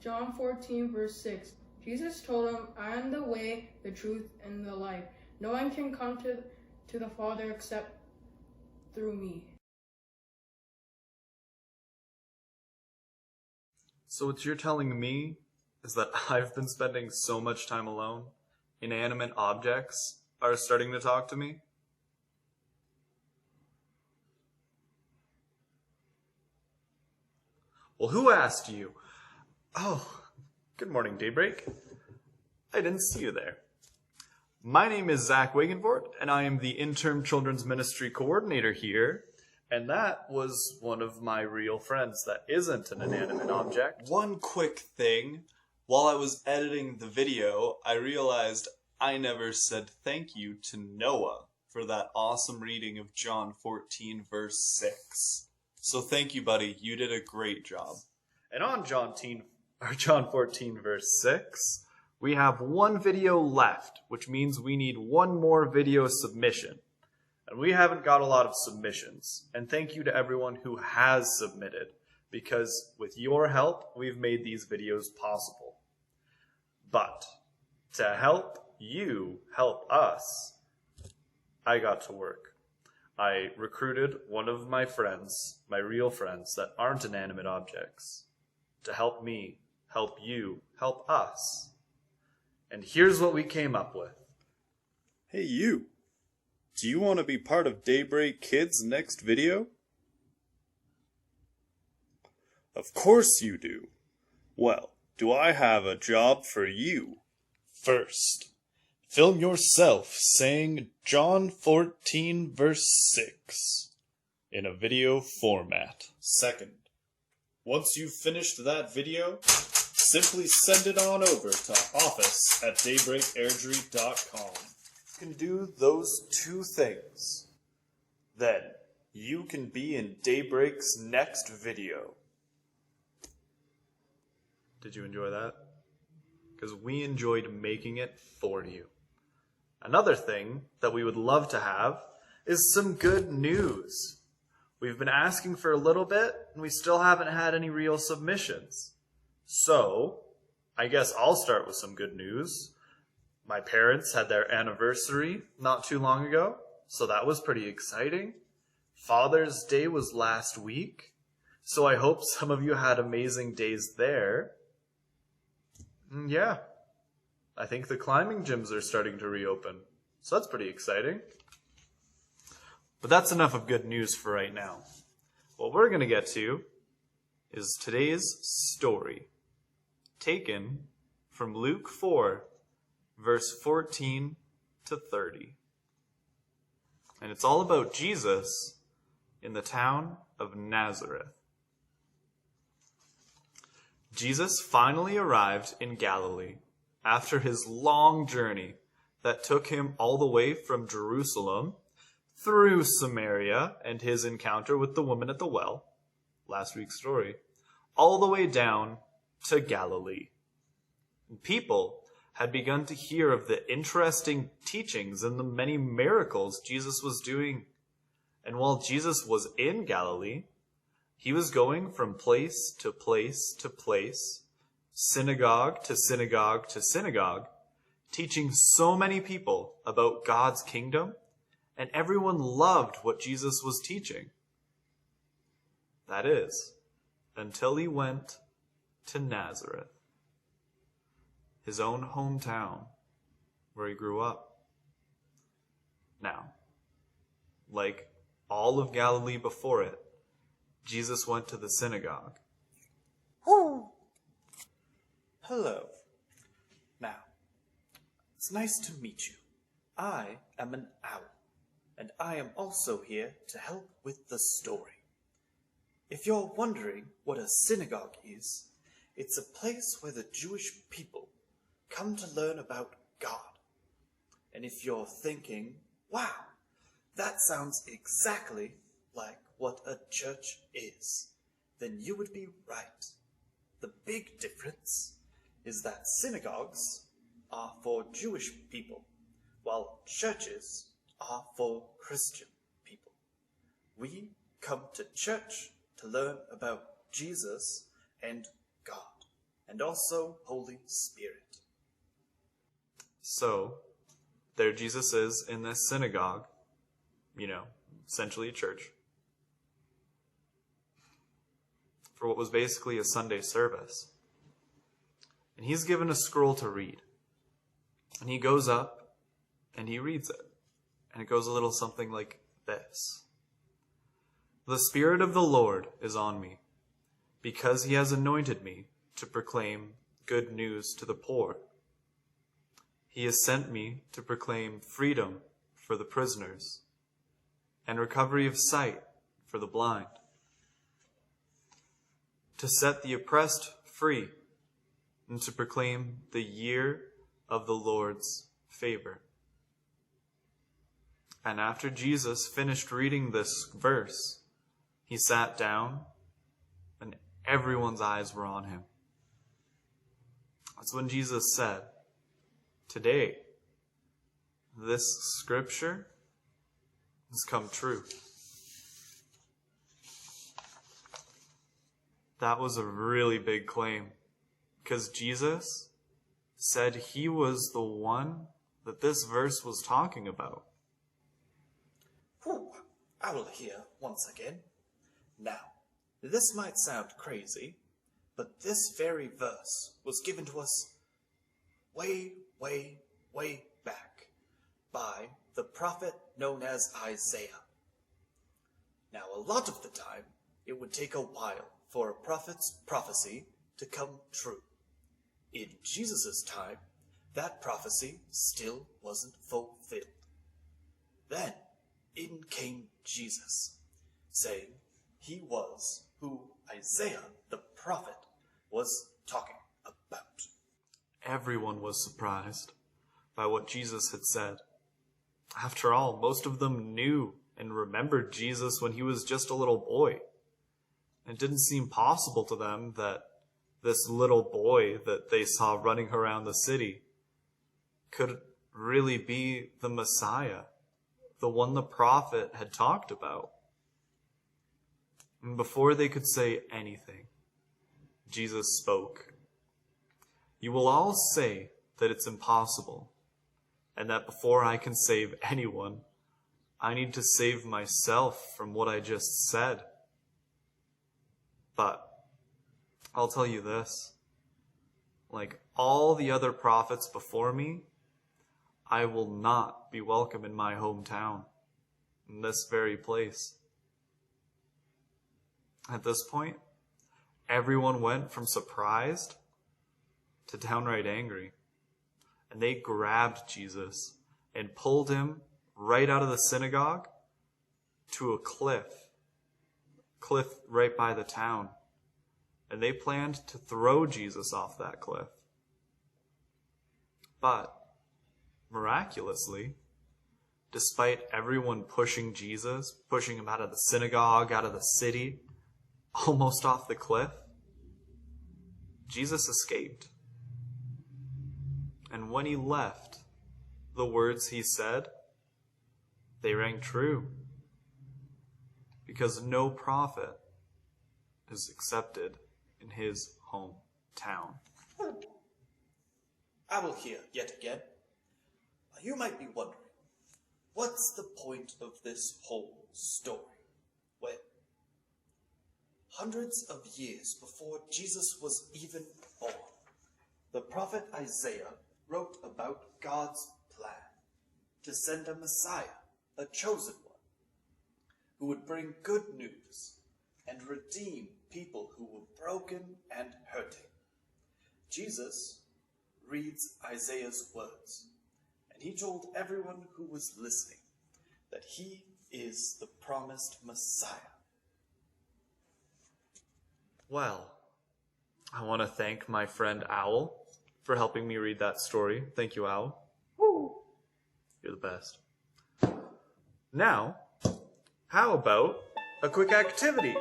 John 14, verse 6. Jesus told him, I am the way, the truth, and the life. No one can come to the Father except through me. So what you're telling me is that I've been spending so much time alone, inanimate objects are starting to talk to me? Well, who asked you? Oh, good morning, DayBreak. I didn't see you there. My name is Wagenvoort, and I am the Interim Children's Ministry Coordinator here. And that was one of my real friends that isn't an inanimate object. One quick thing. While I was editing the video, I realized I never said thank you to Noah for that awesome reading of John 14, verse 6. So thank you, buddy. You did a great job. And on John 14, verse 6, we have one video left, which means we need one more video submission. And we haven't got a lot of submissions. And thank you to everyone who has submitted, because with your help, we've made these videos possible. But to help you help us, I got to work. I recruited one of my friends, my real friends that aren't inanimate objects, to help me, help you, help us. And here's what we came up with. Hey you, do you want to be part of DayBreak Kids' next video? Of course you do. Well, do I have a job for you? First, film yourself saying John 14 verse 6 in a video format. Second, once you've finished that video, simply send it on over to office@daybreakairdrie.com. You can do those two things. Then you can be in DayBreak's next video. Did you enjoy that? Because we enjoyed making it for you. Another thing that we would love to have is some good news. We've been asking for a little bit, and we still haven't had any real submissions. So, I guess I'll start with some good news. My parents had their anniversary not too long ago, so that was pretty exciting. Father's Day was last week, so I hope some of you had amazing days there. Yeah, I think the climbing gyms are starting to reopen, so that's pretty exciting. But that's enough of good news for right now. What we're going to get to is today's story, taken from Luke 4, verse 14 to 30. And it's all about Jesus in the town of Nazareth. Jesus finally arrived in Galilee after his long journey that took him all the way from Jerusalem through Samaria and his encounter with the woman at the well, last week's story, all the way down to Galilee. And people had begun to hear of the interesting teachings and the many miracles Jesus was doing. And while Jesus was in Galilee, he was going from place to place to place, synagogue to synagogue to synagogue, teaching so many people about God's kingdom, and everyone loved what Jesus was teaching. That is, until he went to Nazareth, his own hometown, where he grew up. Now, like all of Galilee before it, Jesus went to the synagogue. Hello. Now, it's nice to meet you. I am an owl, and I am also here to help with the story. If you're wondering what a synagogue is, it's a place where the Jewish people come to learn about God. And if you're thinking, wow, that sounds exactly like what a church is, then you would be right. The big difference is that synagogues are for Jewish people, while churches are for Christian people. We come to church to learn about Jesus and God. and also Holy Spirit. So, there Jesus is in this synagogue, essentially a church, for what was basically a Sunday service. And he's given a scroll to read. And he goes up and he reads it. And it goes a little something like this. The Spirit of the Lord is on me, because he has anointed me to proclaim good news to the poor. He has sent me to proclaim freedom for the prisoners and recovery of sight for the blind, to set the oppressed free, and to proclaim the year of the Lord's favor. And after Jesus finished reading this verse, he sat down, and everyone's eyes were on him. That's when Jesus said, "Today, this scripture has come true." That was a really big claim, because Jesus said he was the one that this verse was talking about. Whew, owl here once again. Now, this might sound crazy, but this very verse was given to us way back by the prophet known as Isaiah. Now, a lot of the time, it would take a while for a prophet's prophecy to come true. In Jesus' time, that prophecy still wasn't fulfilled. Then, in came Jesus, saying he was who Isaiah the prophet was talking about. Everyone was surprised by what Jesus had said. After all, most of them knew and remembered Jesus when he was just a little boy. It didn't seem possible to them that this little boy that they saw running around the city could really be the Messiah, the one the prophet had talked about. And before they could say anything, Jesus spoke. "You will all say that it's impossible, and that before I can save anyone, I need to save myself from what I just said. But I'll tell you this, like all the other prophets before me, I will not be welcome in my hometown, in this very place." At this point, everyone went from surprised to downright angry. And they grabbed Jesus and pulled him right out of the synagogue to a cliff right by the town. And they planned to throw Jesus off that cliff. But miraculously, despite everyone pushing Jesus, pushing him out of the synagogue, out of the city, almost off the cliff, Jesus escaped. And when he left, the words he said, they rang true. Because no prophet is accepted in his hometown. I will hear yet again. You might be wondering, what's the point of this whole story? Well, hundreds of years before Jesus was even born, the prophet Isaiah wrote about God's plan to send a Messiah, a chosen one, who would bring good news and redeem people who were broken and hurting. Jesus reads Isaiah's words, and he told everyone who was listening that he is the promised Messiah. Well, I want to thank my friend Owl for helping me read that story. Thank you, Owl. Woo! You're the best. Now, how about a quick activity?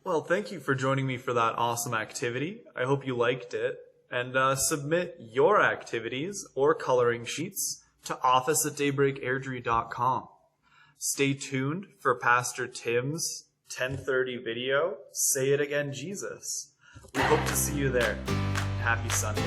Well, thank you for joining me for that awesome activity. I hope you liked it. And submit your activities or coloring sheets to office@daybreakairdrie.com. Stay tuned for Pastor Tim's 10:30 video, Say It Again, Jesus. We hope to see you there. Happy Sunday.